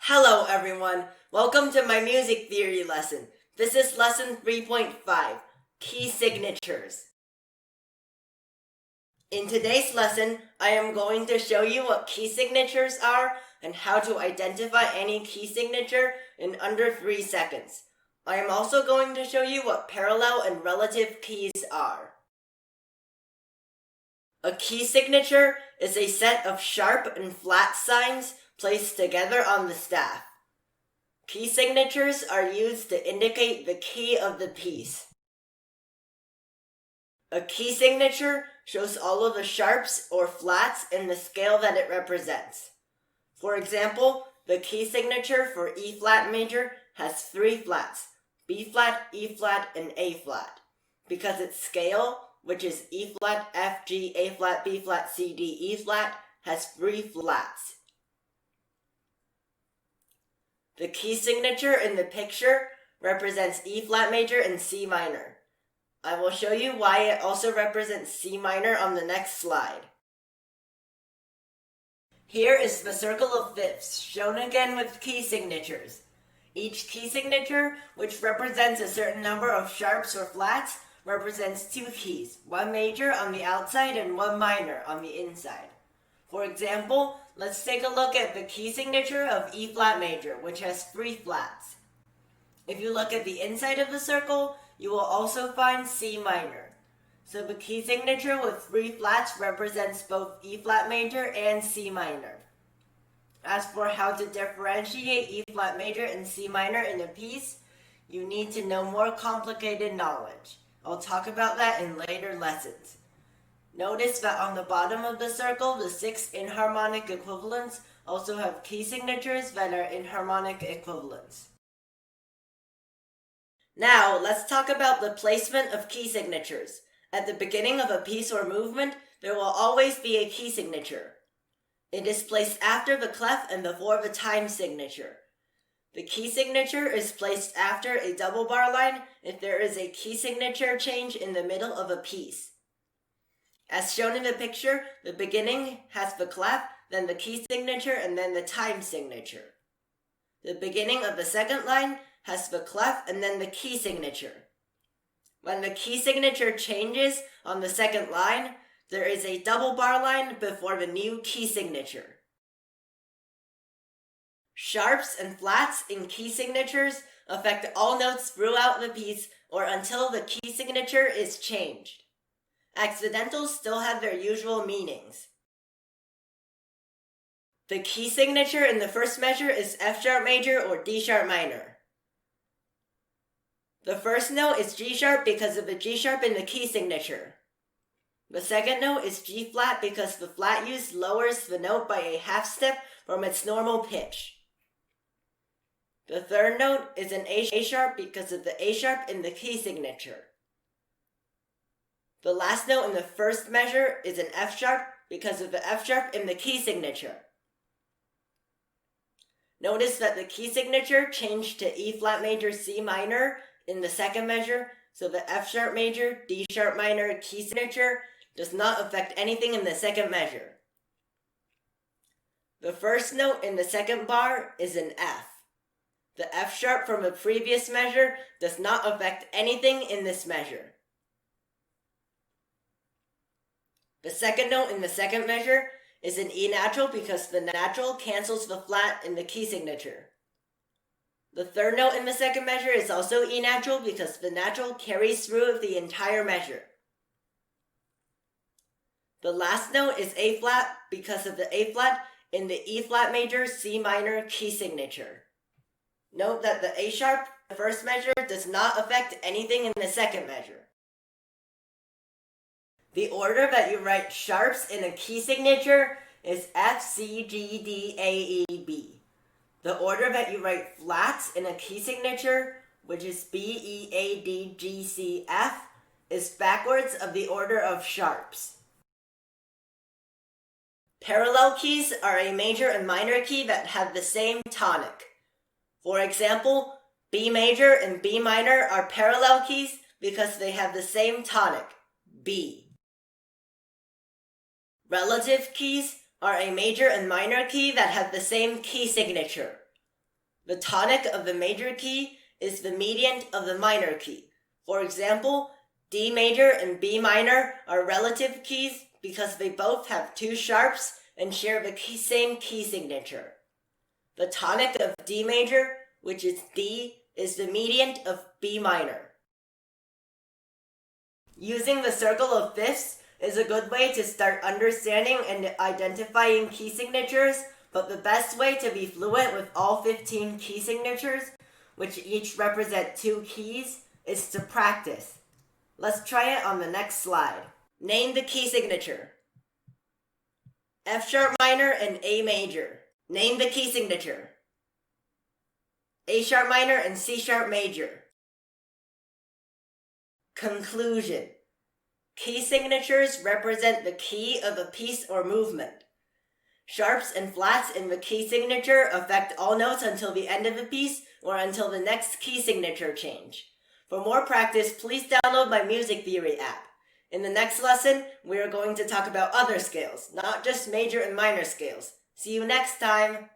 Hello everyone, welcome to my music theory lesson. This is lesson 3.5, Key Signatures. In today's lesson, I am going to show you what key signatures are and how to identify any key signature in under 3 seconds. I am also going to show you what parallel and relative keys are. A key signature is a set of sharp and flat signs placed together on the staff. Key signatures are used to indicate the key of the piece. A key signature shows all of the sharps or flats in the scale that it represents. For example, the key signature for E flat major has 3 flats, B flat, E flat, and A flat, because its scale, which is E flat, F, G, A flat, B flat, C, D, E flat, has 3 flats. The key signature in the picture represents E flat major and C minor. I will show you why it also represents C minor on the next slide. Here is the circle of fifths, shown again with key signatures. Each key signature, which represents a certain number of sharps or flats, represents 2 keys, one major on the outside and one minor on the inside. For example, let's take a look at the key signature of E flat major, which has 3 flats. If you look at the inside of the circle, you will also find C minor. So the key signature with 3 flats represents both E flat major and C minor. As for how to differentiate E flat major and C minor in a piece, you need to know more complicated knowledge. I'll talk about that in later lessons. Notice that on the bottom of the circle, the 6 inharmonic equivalents also have key signatures that are inharmonic equivalents. Now, let's talk about the placement of key signatures. At the beginning of a piece or movement, there will always be a key signature. It is placed after the clef and before the time signature. The key signature is placed after a double bar line if there is a key signature change in the middle of a piece. As shown in the picture, the beginning has the clef, then the key signature, and then the time signature. The beginning of the second line has the clef and then the key signature. When the key signature changes on the second line, there is a double bar line before the new key signature. Sharps and flats in key signatures affect all notes throughout the piece or until the key signature is changed. Accidentals still have their usual meanings. The key signature in the first measure is F sharp major or D sharp minor. The first note is G sharp because of the G sharp in the key signature. The second note is G flat because the flat used lowers the note by a half step from its normal pitch. The third note is an A sharp because of the A sharp in the key signature. The last note in the first measure is an F sharp because of the F sharp in the key signature. Notice that the key signature changed to E flat major C minor in the second measure, so the F sharp major, D sharp minor key signature does not affect anything in the second measure. The first note in the second bar is an F. The F sharp from the previous measure does not affect anything in this measure. The second note in the second measure is an E natural because the natural cancels the flat in the key signature. The third note in the second measure is also E natural because the natural carries through the entire measure. The last note is A flat because of the A flat in the E flat major C minor key signature. Note that the A sharp in the first measure does not affect anything in the second measure. The order that you write sharps in a key signature is F, C, G, D, A, E, B. The order that you write flats in a key signature, which is B, E, A, D, G, C, F, is backwards of the order of sharps. Parallel keys are a major and minor key that have the same tonic. For example, B major and B minor are parallel keys because they have the same tonic, B. Relative keys are a major and minor key that have the same key signature. The tonic of the major key is the mediant of the minor key. For example, D major and B minor are relative keys because they both have two sharps and share the same key signature. The tonic of D major, which is D, is the mediant of B minor. Using the circle of fifths is a good way to start understanding and identifying key signatures, but the best way to be fluent with all 15 key signatures, which each represent two keys, is to practice. Let's try it on the next slide. Name the key signature. F sharp minor and A major. Name the key signature. A sharp minor and C sharp major. Conclusion. Key signatures represent the key of a piece or movement. Sharps and flats in the key signature affect all notes until the end of the piece or until the next key signature change. For more practice, please download my Music Theory app. In the next lesson, we are going to talk about other scales, not just major and minor scales. See you next time!